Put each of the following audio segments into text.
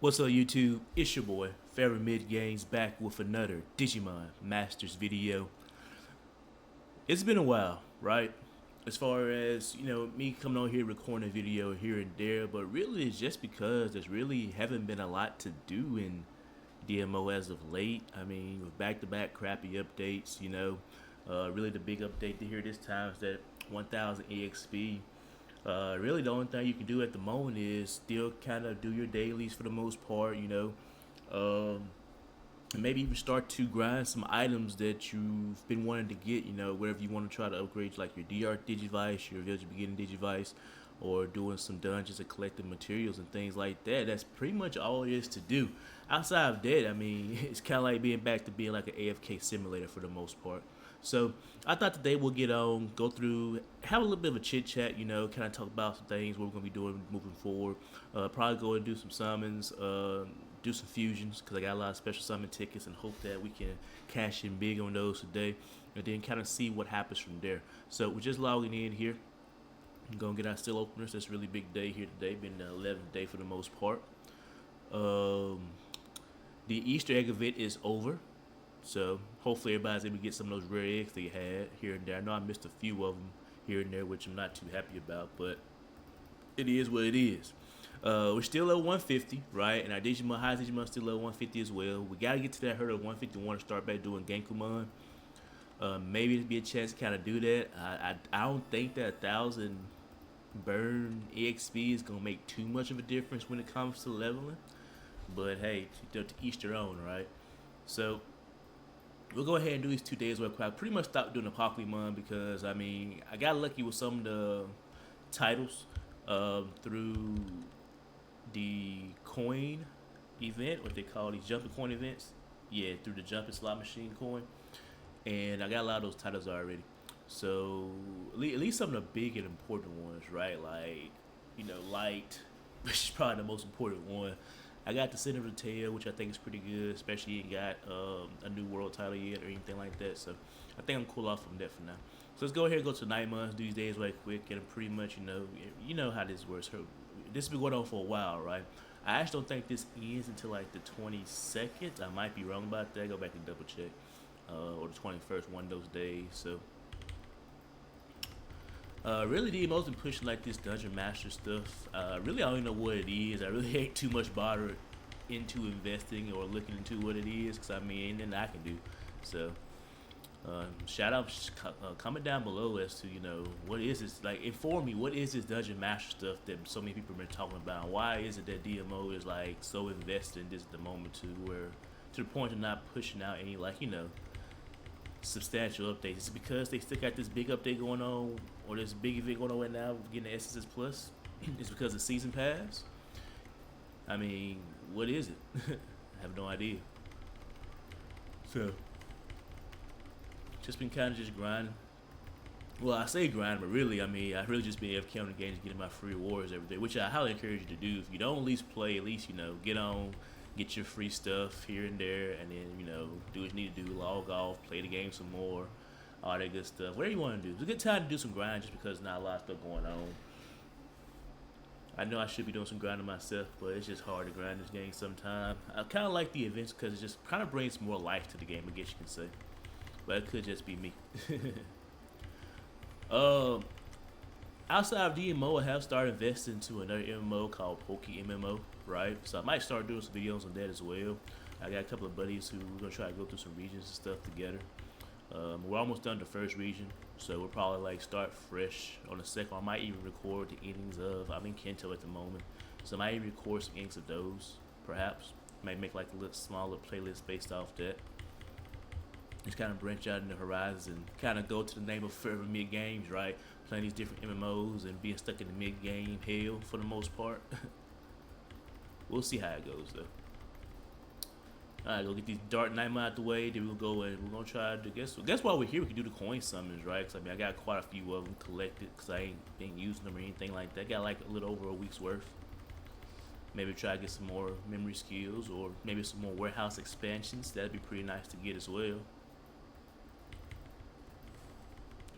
What's up, YouTube? It's your boy, Favorite Midgames, back with another Digimon Masters video. It's been a while, right? As far as, me coming on here recording a video here and there, but really it's just because there's really haven't been a lot to do in DMO as of late. I mean, with back-to-back crappy updates, really the big update to hear this time is that 1000 EXP. Really, the only thing you can do at the moment is still kind of do your dailies for the most part, and maybe even start to grind some items that you've been wanting to get, wherever you want to try to upgrade, like your DR Digivice, your Village Beginning Digivice, or doing some dungeons and collecting materials and things like that. That's pretty much all it is to do. Outside of that, I mean, it's kind of like being back to being like an AFK simulator for the most part. So I thought today we'll get on, go through, have a little bit of a chit chat, kind of talk about some things, what we're gonna be doing moving forward. Probably go and do some summons, do some fusions because I got a lot of special summon tickets and hope that we can cash in big on those today, and then kind of see what happens from there. So we're just logging in here. I'm gonna get our still openers. That's a really big day here today. Been the 11th day for the most part. Um, the Easter egg event is over. So hopefully everybody's able to get some of those rare eggs they had here and there. I know I missed a few of them here and there, which I'm not too happy about, but it is what it is. We're still at 150, right? And our Digimon, high Digimon still at 150 as well. We gotta get to that hurdle of 151 to start back doing Genkumon. Maybe it'd be a chance to kind of do that. I don't think that 1000 burn EXP is gonna make too much of a difference when it comes to leveling. But hey, to each their own, right? So we'll go ahead and do these 2 days real quick. I pretty much stopped doing the Pokemon because I mean I got lucky with some of the titles through the coin event, what they call these jumping coin events. Yeah, through the jumping slot machine coin, and I got a lot of those titles already. So at least some of the big and important ones, right? Like light, which is probably the most important one. I got the Center of the Tail, which I think is pretty good, especially you got a new world title yet or anything like that. So I think I'm cool off from that for now. So let's go ahead and go to 9 months, do these days right quick, and pretty much you know how this works. This has been going on for a while, right? I actually don't think this ends until like the 22nd. I might be wrong about that. Go back and double check, or the 21st, one of those days. So really, the most been pushing like this dungeon master stuff. Really, I don't know what it is. I really ain't too much bothered into investing or looking into what it is because I mean, ain't nothing I can do. So, shout out, comment down below as to what is this like. Inform me, what is this dungeon master stuff that so many people have been talking about? Why is it that DMO is like so invested in this at the moment to the point of not pushing out any substantial updates? Is it because they still got this big update going on, or this big event going on right now, getting the SSS Plus? It's because of Season Pass? I mean, what is it? I have no idea. So, just been kind of just grinding. Well, I say grind, but really, I mean, I've really just been AFK on the games, getting my free rewards every day, which I highly encourage you to do. If you don't at least play, at least, get on, get your free stuff here and there, and then, do what you need to do, log off, play the game some more, all that good stuff. Whatever you want to do. It's a good time to do some grind just because not a lot of stuff going on. I know I should be doing some grinding myself, but it's just hard to grind this game sometimes. I kind of like the events because it just kind of brings more life to the game, I guess you can say. But it could just be me. Outside of DMO, I have started investing into another MMO called Poke MMO, right? So I might start doing some videos on that as well. I got a couple of buddies who we're gonna try to go through some regions and stuff together. We're almost done the first region, so we'll probably like start fresh on the second. I might even record the endings of. I'm in Kento at the moment, so I might even record some endings of those. Perhaps might make like a little smaller playlist based off that. Just kind of branch out in the horizons and kind of go to the name of Forever Mid Games, right? Playing these different MMOs and being stuck in the mid game hell for the most part. We'll see how it goes though. Alright, go get these Dark Nightmare out the way. Then we'll go and we're gonna try to guess while we're here we can do the coin summons, right? Cause I mean I got quite a few of them collected because I ain't been using them or anything like that. Got like a little over a week's worth. Maybe try to get some more memory skills or maybe some more warehouse expansions. That'd be pretty nice to get as well.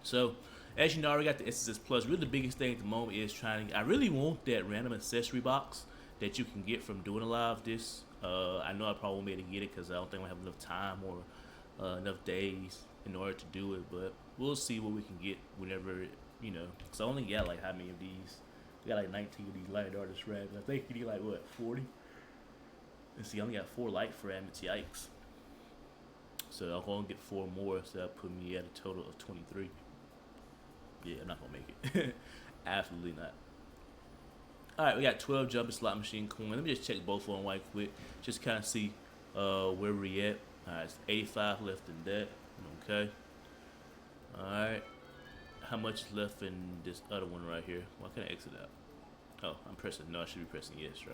So, as you know, I already got the SSS Plus. Really, the biggest thing at the moment is I really want that random accessory box that you can get from doing a lot of this. I know I probably won't be able to get it because I don't think I have enough time or enough days in order to do it. But we'll see what we can get whenever, Because I only got like how many of these? We got like 19 of these light artist fragments. I think you need like what, 40? And see, I only got 4 light fragments. Yikes. So I'm going to get 4 more, so that put me at a total of 23. Yeah, I'm not going to make it. Absolutely not. Alright, we got 12 jumping slot machine coin. Let me just check both of them right quick. Just kind of see where we at. Alright, it's 85 left in that. Okay. Alright. How much is left in this other one right here? Why can't I exit out? Oh, I'm pressing. No, I should be pressing yes,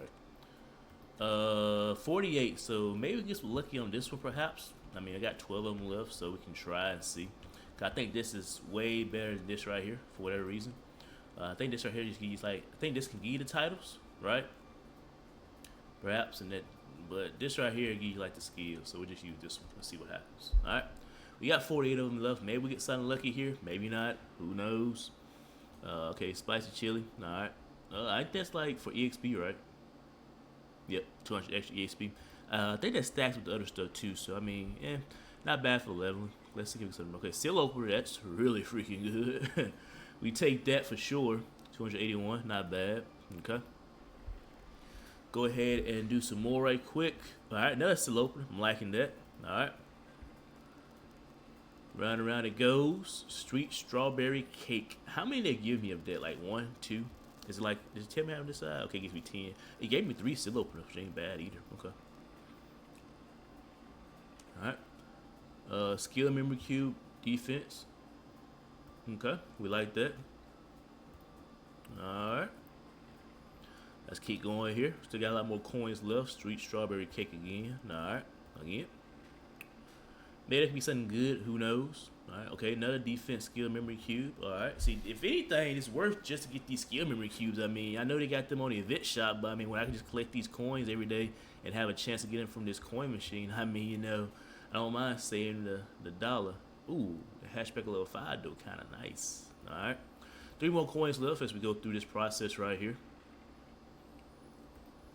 right? 48. So maybe we get lucky on this one, perhaps. I mean, I got 12 of them left, so we can try and see. I think this is way better than this right here for whatever reason. I think this right here just gives like, I think this can give you the titles, right? Perhaps, but this right here gives you like the skills. So we'll just use this one. Let's see what happens. All right, we got 48 of them left. Maybe we get something lucky here. Maybe not. Who knows? Okay, spicy chili. All right. I think that's like for EXP, right? Yep, 200 extra EXP. I think that stacks with the other stuff too. So I mean, not bad for leveling. Let's see if we can. Okay, seal opener. That's really freaking good. We take that for sure. 281, not bad. Okay. Go ahead and do some more right quick. All right, another seal opener. I'm liking that. All right. Round and round it goes. Street strawberry cake. How many they give me of that? Like 1, 2. Is it like? Does it tell me how to decide? Okay, it gives me 10. It gave me 3 seal openers, which ain't bad either. Okay. All right. Skill memory cube defense. Okay, we like that. Alright. Let's keep going here. Still got a lot more coins left. Street strawberry cake again. Alright, again. Maybe that could be something good. Who knows? Alright, okay, another defense skill memory cube. Alright, see, if anything, it's worth just to get these skill memory cubes. I mean, I know they got them on the event shop, but I mean, when I can just collect these coins every day and have a chance to get them from this coin machine, I mean, I don't mind saving the dollar. Ooh, the hatchback level 5 though, kind of nice. Alright. 3 more coins left as we go through this process right here.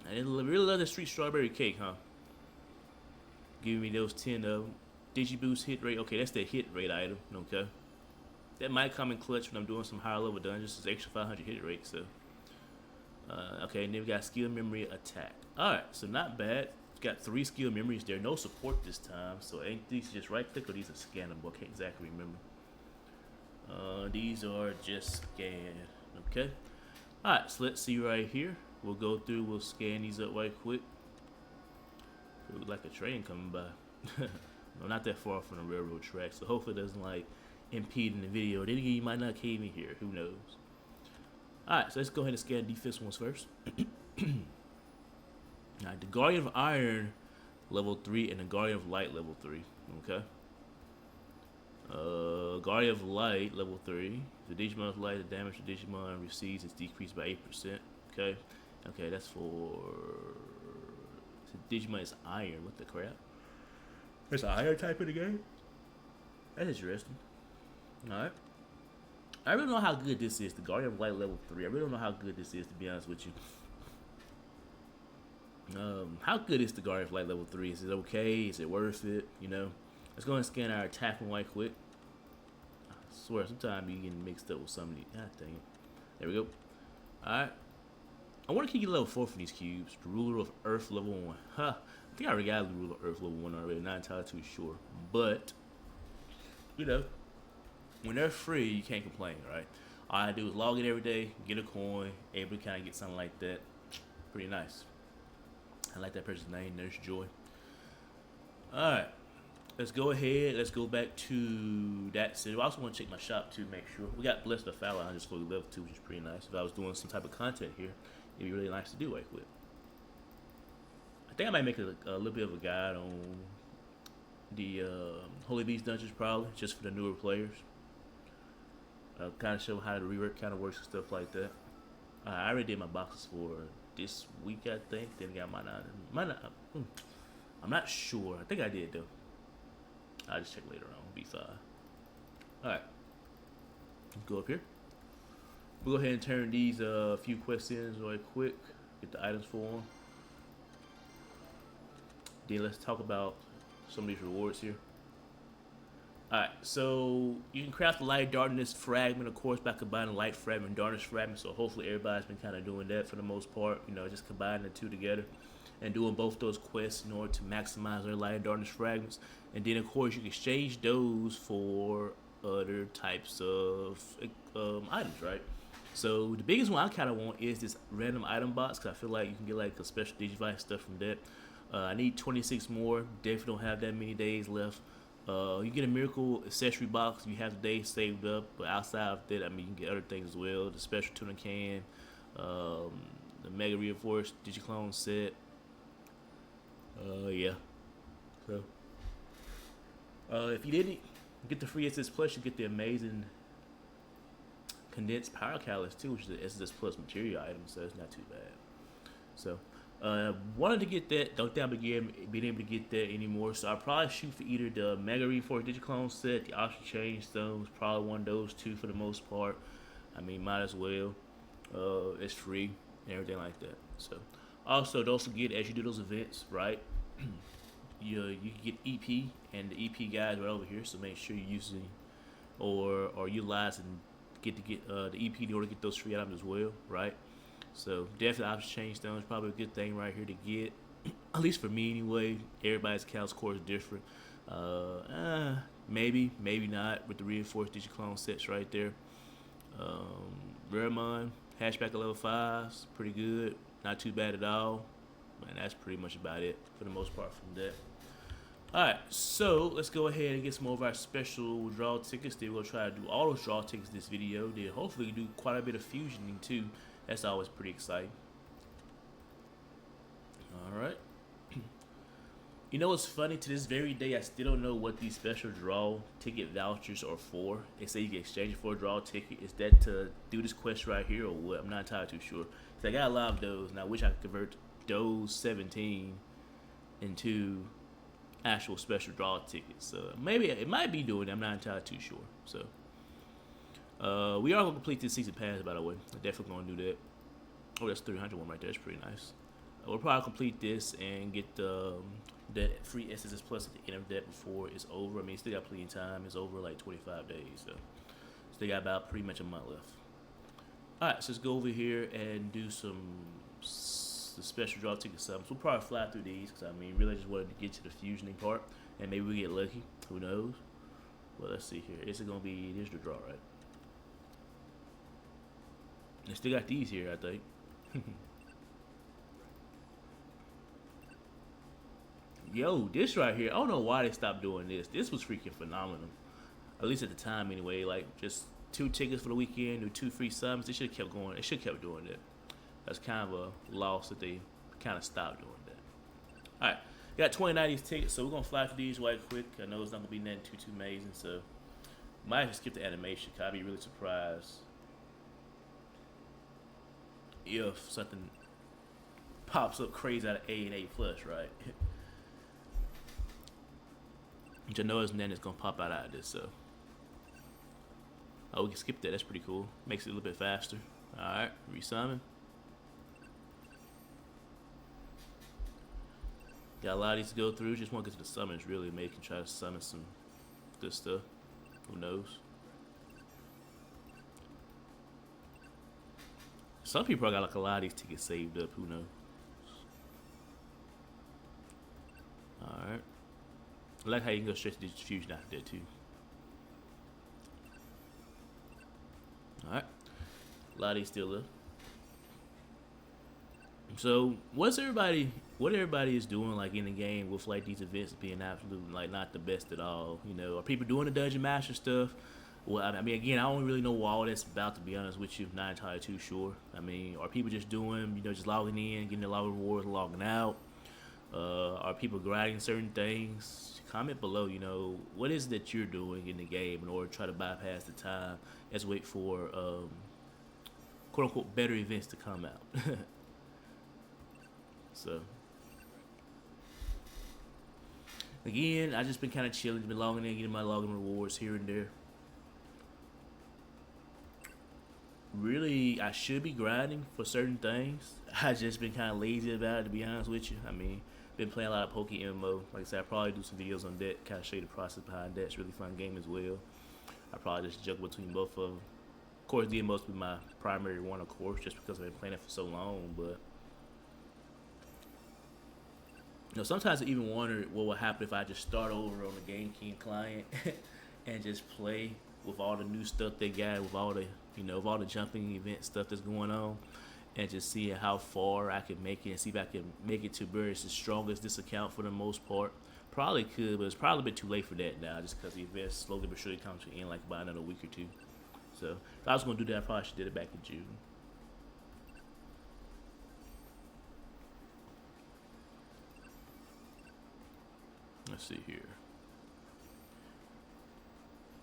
I really love the street strawberry cake, huh? Giving me those 10 of them. Digiboost hit rate. Okay, that's the hit rate item. Okay. That might come in clutch when I'm doing some higher level dungeons. It's extra 500 hit rate, so. Okay, and then we got skill memory attack. Alright, so not bad. Got 3 skill memories there. No support this time, so ain't these just right click or these are scannable? I can't exactly remember. These are just scanned. Okay. Alright, so let's see right here. We'll go through, we'll scan these up right quick. It looks like a train coming by. No, not that far from the railroad track, so hopefully it doesn't like impede in the video. Then again, you might not cave me here. Who knows? Alright, so let's go ahead and scan defense ones first. Alright, the Guardian of Iron level 3 and the Guardian of Light level 3. Okay. Guardian of Light level 3. The Digimon of Light, the damage the Digimon receives is decreased by 8%. Okay. Okay, that's for Digimon is Iron. What the crap? There's an Iron type in the game? That's interesting. Alright. I really don't know how good this is. The Guardian of Light level 3. I really don't know how good this is, to be honest with you. How good is the Guardian of Light level 3? Is it okay? Is it worth it? Let's go ahead and scan our attack one right quick. I swear, sometimes you get mixed up with somebody. God dang it. There we go. Alright. I want to keep you level 4 for these cubes. The Ruler of Earth level 1. Huh. I think I already got the Ruler of Earth level 1 already. Not entirely too sure. But, when they're free, you can't complain, right? All I do is log in every day, get a coin, able to kind of get something like that. Pretty nice. I like that person's name, Nurse Joy. Alright. Let's go ahead. Let's go back to that city. I also want to check my shop too, make sure. We got Blessed by Fowler underscore level 2, which is pretty nice. If I was doing some type of content here, it'd be really nice to do right quick. I think I might make a little bit of a guide on the Holy Beast dungeons, probably, just for the newer players. Kind of show how the rework kind of works and stuff like that. I already did my boxes for this week, I think. Then got mine out. I'm not sure. I think I did though. I'll just check later on. Be fine. Alright. Let's go up here. We'll go ahead and turn these few questions right quick. get the items for them. Then let's talk about some of these rewards here. Alright, so you can craft the light darkness fragment, of course, by combining light fragment and darkness fragment. So hopefully everybody's been kind of doing that for the most part. You know, just combining the two together and doing both those quests in order to maximize their light and darkness fragments. And then, of course, you can exchange those for other types of items, right? So the biggest one I kind of want is this random item box, because I feel like you can get like a special Digivice stuff from that. I need 26 more. Definitely don't have that many days left. You get a miracle accessory box if you have the days saved up, but outside of that, I mean, you can get other things as well. The special tuna can, the mega reinforced digiclone set. Yeah. So, if you didn't get the free SS Plus, you get the amazing condensed power catalyst too, which is the SS Plus material item, so it's not too bad. So, wanted to get that. Don't think I'll be being able to get that anymore. So I'll probably shoot for either the Mega Reinforced Digiclone set, the Option Change Stones, probably one of those two for the most part. I mean, might as well. It's free and everything like that. So, also don't forget as you do those events, right? you can get EP and the EP guys right over here. So make sure you're using or utilizing the EP in order to get those free items as well, right? So definitely option change stones is probably a good thing right here to get. At least for me anyway. Everybody's cal score is different. Maybe not with the reinforced digiclone sets right there. Raramon, hatchback at level 5's pretty good. Not too bad at all. And that's pretty much about it for the most part from that. Alright, so let's go ahead and get some more of our special draw tickets. Then we'll try to do all those draw tickets this video. Then hopefully do quite a bit of fusioning too. That's always pretty exciting. Alright. You know what's funny? To this very day, I still don't know what these special draw ticket vouchers are for. They say you can exchange it for a draw ticket. Is that to do this quest right here or what? I'm not entirely too sure. So I got a lot of those, and I wish I could convert those 17 into actual special draw tickets. So maybe it might be doing it. I'm not entirely too sure. So we are going to complete this season pass, by the way. I'm definitely going to do that. Oh, that's 300 one right there. That's pretty nice. We'll probably complete this and get that free SSS Plus at the end of that before it's over. I mean, still got plenty of time. It's over like 25 days. So still got about pretty much a month left. Alright, so let's go over here and do the special draw ticket subs. We'll probably fly through these because I mean, really just wanted to get to the fusioning part. And maybe we get lucky. Who knows? Well, let's see here. This is going to be, this is the draw, right? They still got these here, I think. Yo, this right here, I don't know why they stopped doing this. This was freaking phenomenal. At least at the time anyway. Like, just 2 tickets for the weekend or 2 free subs. They should have kept going. They should have kept doing that. That's kind of a loss that they kind of stopped doing that. Alright, got 29 of these tickets, so we're going to fly through these right quick. I know it's not going to be nothing too amazing, so might just skip the animation because I'd be really surprised if something pops up crazy out of A and A plus, right? Which I know is then it's gonna pop out of this, so we can skip that. That's pretty cool. Makes it a little bit faster. All right, resummon. Got a lot of these to go through. Just want to get to the summons really. Maybe can try to summon some good stuff. Who knows? Some people got like a lot of these tickets saved up. Who knows? All right. I like how you can go straight to distribution after that too. All right. A lot of these still left. So what everybody is doing like in the game with like these events being absolutely like not the best at all? You know, are people doing the dungeon master stuff? Well, I mean, again, I don't really know what all that's about, to be honest with you. Not entirely too sure. I mean, are people just doing, you know, just logging in, getting a lot of rewards, logging out? Are people grinding certain things? Comment below, you know, what is it that you're doing in the game in order to try to bypass the time as wait for, quote-unquote, better events to come out. So, again, I just been kind of chilling, been logging in, getting my login rewards here and there. Really, I should be grinding for certain things. I just been kind of lazy about it, to be honest with you. I mean, been playing a lot of Poke MMO. Like I said, I probably do some videos on that, kind of show you the process behind that. It's a really fun game as well. I probably just juggle between both of them. Of course, DMO be my primary one, of course, just because I've been playing it for so long. But sometimes I even wonder what would happen if I just start over on the Game King client and just play with all the new stuff they got, with all the with all the jumping event stuff that's going on, and just seeing how far I can make it and see if I can make it to where it's as strong as this account for the most part. Probably could, but it's probably a bit too late for that now, just because the event slowly but surely comes to an end like about another week or two. So if I was gonna do that, I probably should did it back in June. Let's see here.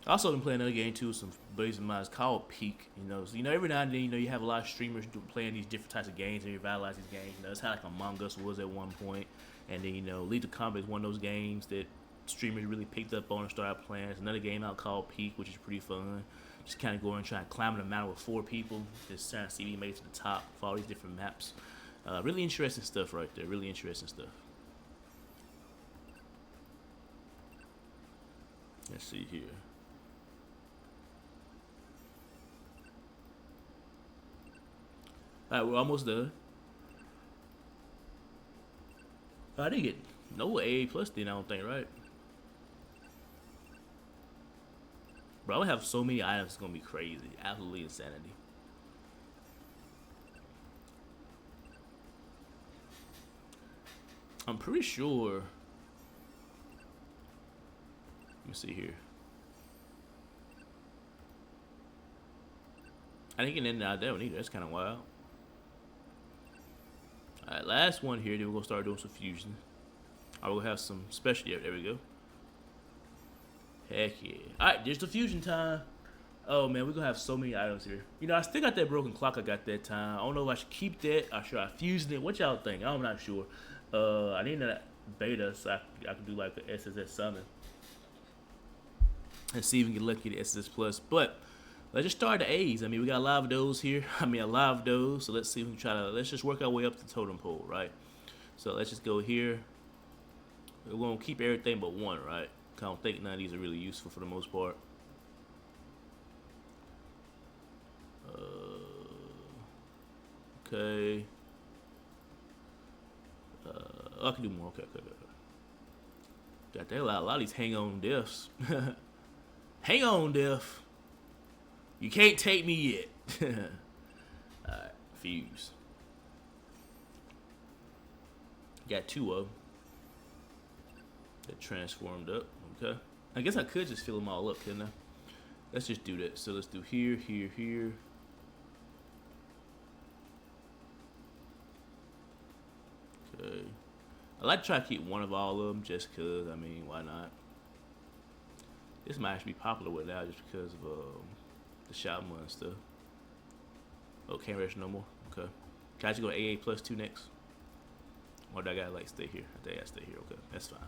I also been playing another game too with some buddies of mine. It's called Peak. So, every now and then, you have a lot of streamers playing these different types of games and revitalize these games. It's how like Among Us was at one point, and then Lead to Combat is one of those games that streamers really picked up on and started playing. There's another game out called Peak, which is pretty fun. Just kind of going and trying to climb the mountain with 4 people, just trying to see if you make it to the top for all these different maps. Really interesting stuff right there. Really interesting stuff. Let's see here. Alright, we're almost done. I didn't get no AA plus then, I don't think, right? Bro, I would have so many items, it's gonna be crazy. Absolutely insanity. I'm pretty sure. Let me see here. I didn't get in out of that one either. That's kind of wild. Alright, last one here. Then we're gonna start doing some fusion. I will have some special. Yeah, there we go. Heck yeah. Alright, there's the fusion time. Oh man, we're gonna have so many items here. I still got that broken clock I got that time. I don't know if I should keep that. I should I fusing it. What y'all think? I'm not sure. I need that beta so I can do like the SSS summon. And see if we can get lucky at SSS Plus. But let's just start the A's. I mean, we got a lot of those here. A lot of those. So let's see if we can let's just work our way up the totem pole, right? So let's just go here. We're gonna keep everything but one, right? I don't think none of these are really useful for the most part. Okay. I can do more. Okay. Got that a lot of these hang on deaths. Hang on, death. You can't take me yet. Alright, fuse. Got 2 of them that transformed up. Okay. I guess I could just fill them all up, couldn't I? Let's just do that. So let's do here, here, here. Okay. I like to try to keep one of all of them just because, I mean, why not? This might actually be popular with now just because of the Shaman and stuff. Oh, can't rush no more. Okay. Can I just go to AA plus 2 next? Or do I gotta like stay here? I think I gotta stay here. Okay, that's fine.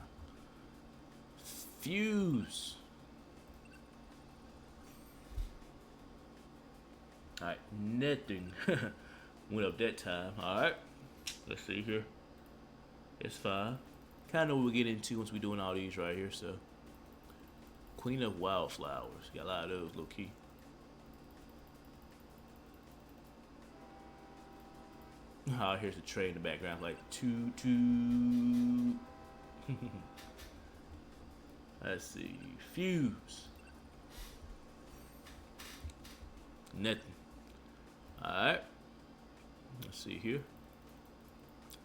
Fuse. Alright, nothing. Went up that time. Alright. Let's see here. It's fine. Kinda know what we'll get into once we're doing all these right here, so. Queen of Wildflowers. Got a lot of those, low key. Oh, here's the tray in the background, like toot. Let's see. Fuse. Nothing. Alright. Let's see here.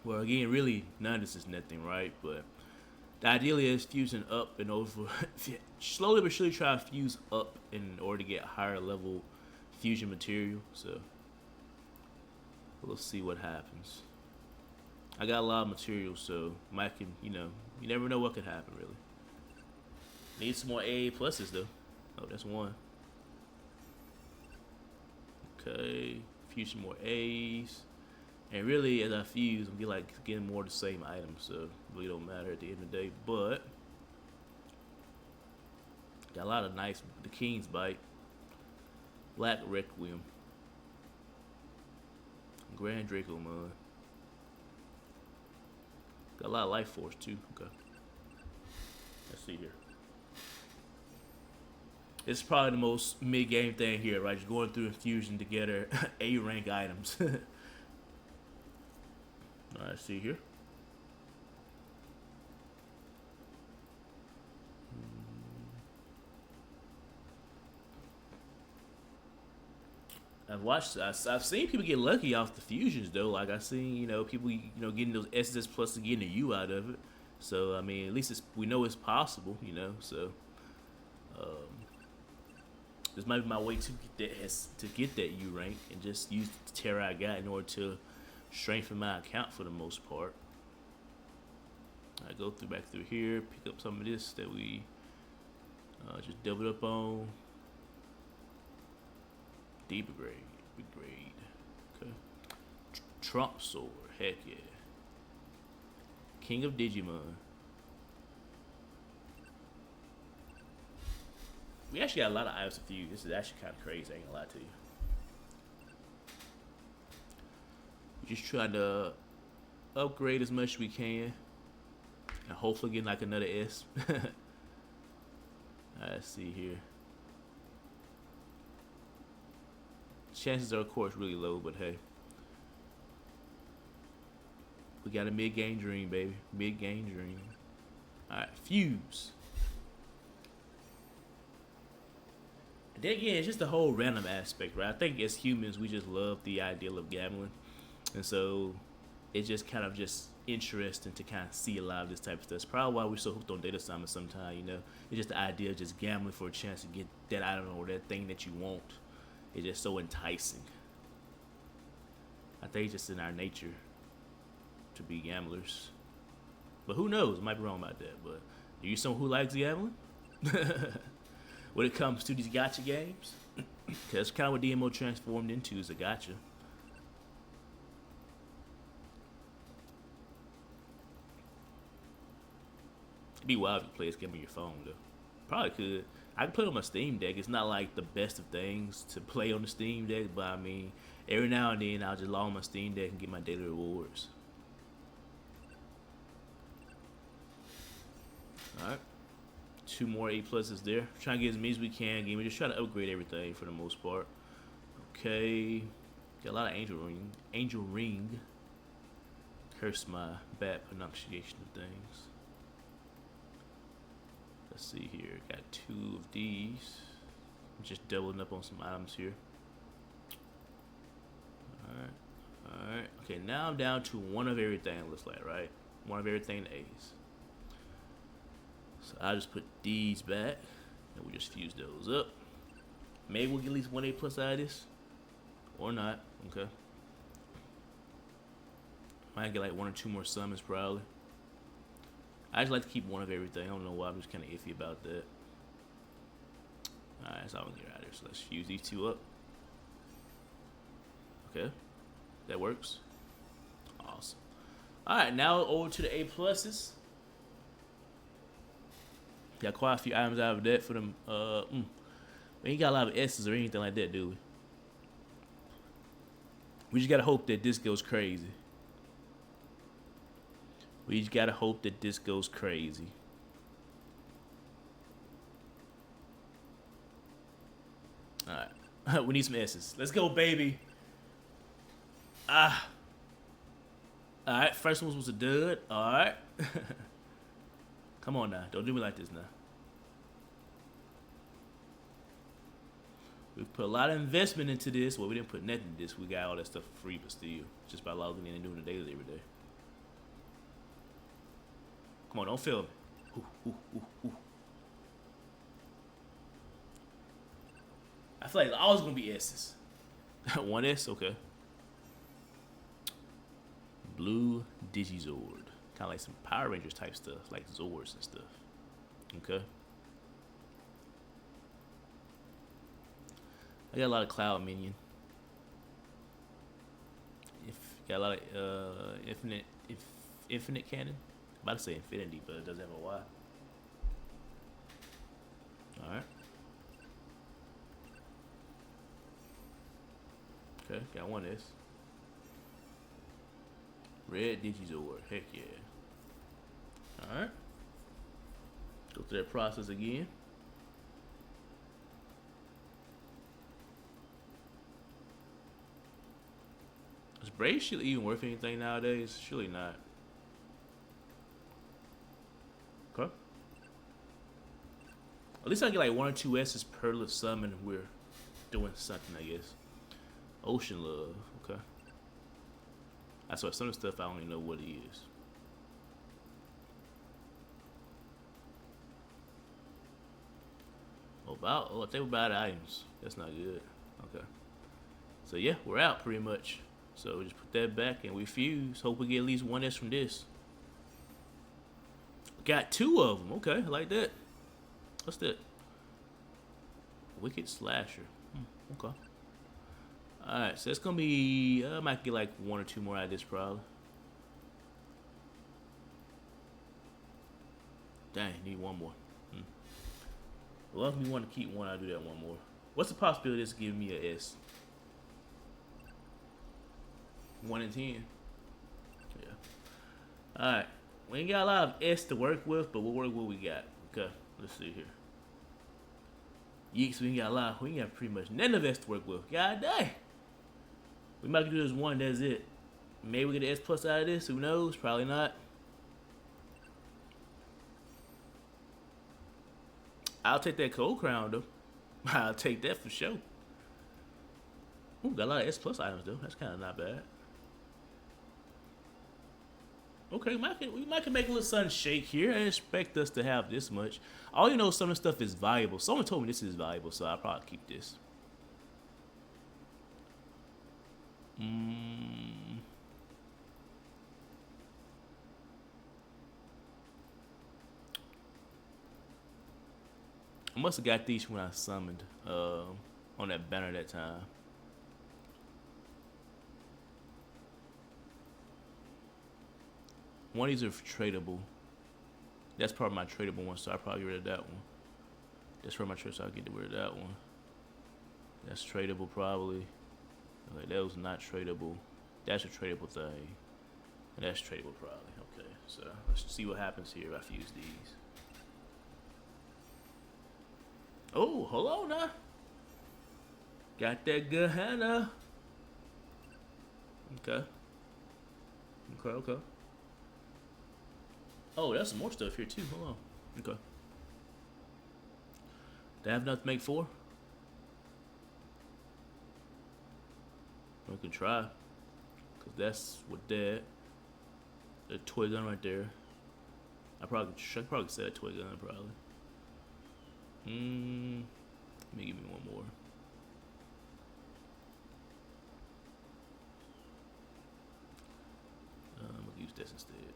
Well, again, really, none of this is nothing, right? But the ideal is fusing up and over. Slowly but surely try to fuse up in order to get higher level fusion material. So we'll see what happens. I got a lot of material, so might can, you never know what could happen, really. Need some more AA pluses, though. Oh, that's one. Okay, fuse some more A's. And really, as I fuse, I'm getting more of the same items, so it really don't matter at the end of the day. But got a lot of nice, the King's Bite, Black Requiem. Grand Dracomon. Got a lot of life force too. Okay. Let's see here. It's probably the most mid-game thing here, right? Just going through infusion to get A rank items. Alright, let's see here. I've seen people get lucky off the fusions though. Like I've seen, people, getting those SS plus and getting a U out of it. So I mean, at least we know it's possible. So this might be my way to get that U rank and just use the terror I got in order to strengthen my account for the most part. I go back through here, pick up some of this that we just doubled up on. Deeper grade, big grade. Okay. Trump sword, heck yeah. King of Digimon. We actually got a lot of items to fuse. This is actually kind of crazy, I ain't gonna lie to you. We just trying to upgrade as much as we can. And hopefully get like another S. Let's see here. Chances are, of course, really low, but hey. We got a mid-game dream, baby. Mid-game dream. Alright, fuse. And then again, it's just the whole random aspect, right? I think as humans, we just love the ideal of gambling. And so, it's just kind of just interesting to kind of see a lot of this type of stuff. It's probably why we're so hooked on data summons sometimes, It's just the idea of just gambling for a chance to get that item or that thing that you want. It's just so enticing. I think it's just in our nature to be gamblers. But who knows? I might be wrong about that. But are you someone who likes gambling? When it comes to these gacha games? Because that's kind of what DMO transformed into, is a gacha. It'd be wild if you play this game on your phone, though. Probably could. I can play it on my Steam Deck. It's not like the best of things to play on the Steam Deck, but I mean, every now and then I'll just log on my Steam Deck and get my daily rewards. Alright. 2 more A pluses there. Trying to get as many as we can. Again, we're just trying to upgrade everything for the most part. Okay. Got a lot of Angel Ring. Curse my bad pronunciation of things. Let's see here. Got 2 of these. I'm just doubling up on some items here. Alright. Okay, now I'm down to 1 of everything, it looks like, right? 1 of everything to A's. So I'll just put these back. And we'll just fuse those up. Maybe we'll get at least 1 A plus out of this. Or not. Okay. Might get like 1 or 2 more summons probably. I just like to keep 1 of everything. I don't know why. I'm just kind of iffy about that. Alright, that's all I'm going to get out of here. So let's fuse these 2 up. Okay. That works. Awesome. Alright, now over to the A pluses. Got quite a few items out of that for them. We ain't got a lot of S's or anything like that, do we? We just got to hope that this goes crazy. We just gotta hope that this goes crazy. Alright. We need some S's. Let's go, baby. Alright, first one was a dud. Alright. Come on now. Don't do me like this now. We've put a lot of investment into this. Well, we didn't put nothing into this. We got all that stuff for free, but still. Just by logging in and doing the daily every day. Come on, don't fail me. Ooh. I feel like it's always gonna be S's. 1 S, okay. Blue Digizord. Kind of like some Power Rangers type stuff, like Zords and stuff. Okay. I got a lot of Cloud Minion. Got a lot of Infinite Cannon. I'm about to say Infinity, but it doesn't have a Y. Alright. Okay, got 1 S. Red Digizord. Heck yeah. Alright. Go through that process again. Is Brave Shield even worth anything nowadays? Surely not. Okay. At least I get like 1 or 2 S's per summon. We're doing something, I guess. Ocean Love. Okay. I saw some of the stuff I don't even know what it is. I think about items. That's not good. Okay. So yeah, we're out pretty much. So just put that back and we fuse. Hope we get at least 1 S from this. Got 2 of them. Okay, I like that. What's that? Wicked Slasher. Okay. Alright, so it's gonna be. I might get like 1 or 2 more out of this probably. Dang, need 1 more. Well, if we want to keep 1, I'll do that 1 more. What's the possibility of this giving me a S? 1 in 10. Yeah. Alright. We ain't got a lot of S to work with, but we'll work with what we got. Okay, let's see here. Yeeks, we ain't got a lot. We ain't got pretty much none of S to work with. God dang. We might do this 1, that's it. Maybe we get an S plus out of this, who knows? Probably not. I'll take that Cold Crown though. I'll take that for sure. Ooh, got a lot of S plus items though. That's kind of not bad. Okay, we might can make a little sun shake here. I didn't expect us to have this much. I already know some of the stuff is valuable. Someone told me this is valuable, so I'll probably keep this. I must have got these when I summoned on that banner that time. One of these are tradable. That's part of my tradable one, so I'll probably get rid of that one. That's for my trade, so I'll get rid of that one. That's tradable probably. Okay, that was not tradable. That's a tradable thing. And that's tradable probably. Okay, so let's see what happens here if I fuse these. Oh, hold on now. Got that good Hannah. Okay. Okay. Oh, there's some more stuff here too. Hold on. Okay. Do I have enough to make 4? We can try. Cause that's what that. The toy gun right there. I should probably say a toy gun probably. Let me give me 1 more. I'm gonna use this instead.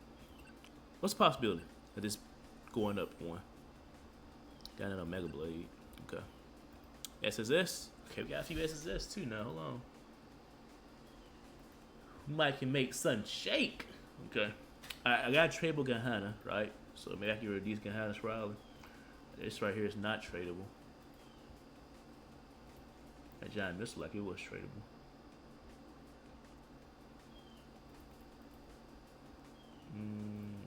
What's the possibility of this going up 1? Got another Mega Blade. Okay. SSS. Okay, we got a few SSS too now. Hold on. We might can make sun shake. Okay. I got a tradable Gahana, right? So maybe I can get rid of these Gahanas probably. This right here is not tradable. That giant missile like it was tradable.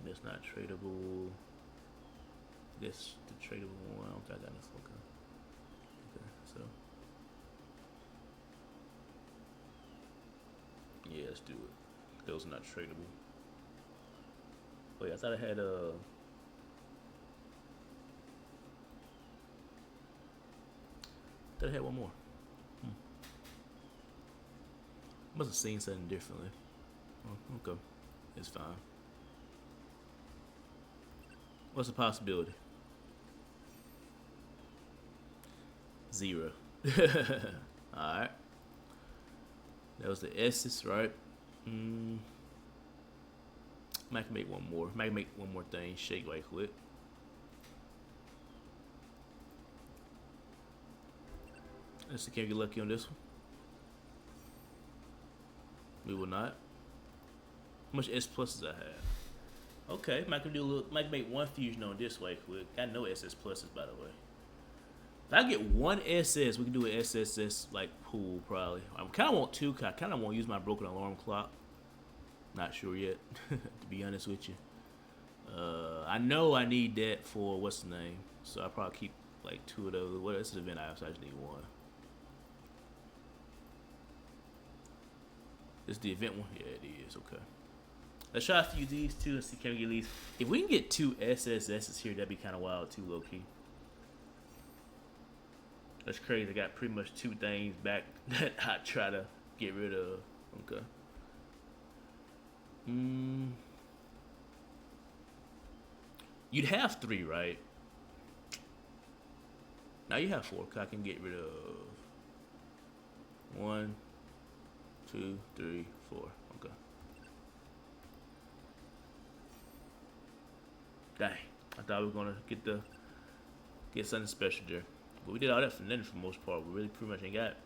That's not tradable. This the tradable one. I don't think I got enough. Okay, so yeah, let's do it. Those are not tradable. Wait, I thought I had thought I had 1 more. Must have seen something differently. Oh, okay, it's fine. What's the possibility? 0. Alright. That was the S's, right? Might make 1 more. Might make 1 more thing. Shake right quick. Let's see, can we get lucky on this one? We will not. How much S pluses I have? Okay, might do a little. Might make 1 fusion on this way quick. Got no SS pluses by the way. If I get 1 SS, we can do an SSS like pool probably. I kind of want 2. Cause I kind of want to use my broken alarm clock. Not sure yet, to be honest with you. I know I need that for what's the name, so I'll probably keep like 2 of those. What is the event I just need 1. This is the event one? Yeah, it is. Okay. Let's try a few of these too and see can we get these. If we can get 2 SSSs here, that'd be kind of wild too, low key. That's crazy. I got pretty much 2 things back that I try to get rid of. Okay. You'd have 3, right? Now you have 4. Cause I can get rid of 1, 2, 3, 4. Okay. Dang. I thought we were gonna get something special there. But we did all that for nothing for the most part. We really pretty much ain't got.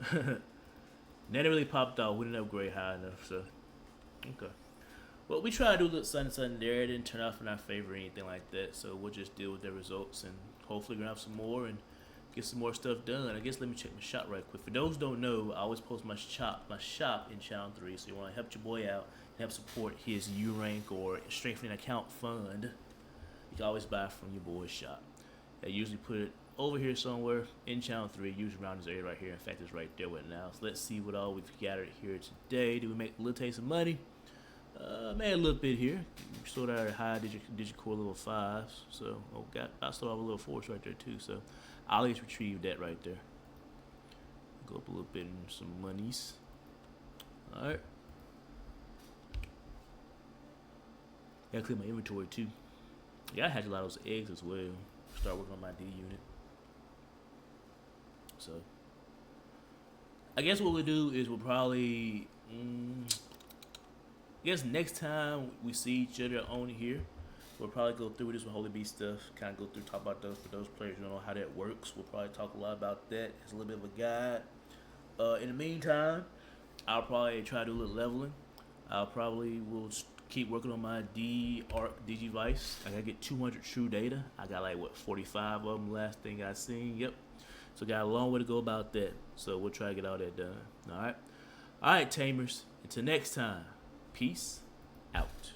Nothing really popped out. We didn't upgrade high enough, so okay. Well, we tried to do a little something there. It didn't turn out in our favor or anything like that. So we'll just deal with the results and hopefully we're gonna have some more and get some more stuff done. I guess let me check my shop right quick. For those who don't know, I always post my shop in Channel 3. So you want to help your boy out and help support his U rank or strengthening account fund. You can always buy from your boy's shop. I usually put it over here somewhere in Channel 3, usually around this area right here. In fact, it's right there right now. So let's see what all we've gathered here today. Did we make a little taste of money? Made a little bit here. We sold out at high Digicore level 5s. So I still have a little force right there too. So I'll just retrieve that right there. Go up a little bit in some monies. Alright. Gotta clear my inventory too. Yeah, I had a lot of those eggs as well. Start working on my D unit. So I guess what we'll do is we'll probably I guess next time we see each other on here, we'll probably go through this with Holy Beast stuff, kind of go through, talk about those for those players who don't know how that works. We'll probably talk a lot about that as a little bit of a guide. In the meantime, I'll probably try to do a little leveling. I'll probably will keep working on my Digivice. I gotta get 200 true data. I got like, what, 45 of them last thing I seen. Yep. So got a long way to go about that. So we'll try to get all that done. Alright. Alright, Tamers. Until next time. Peace out.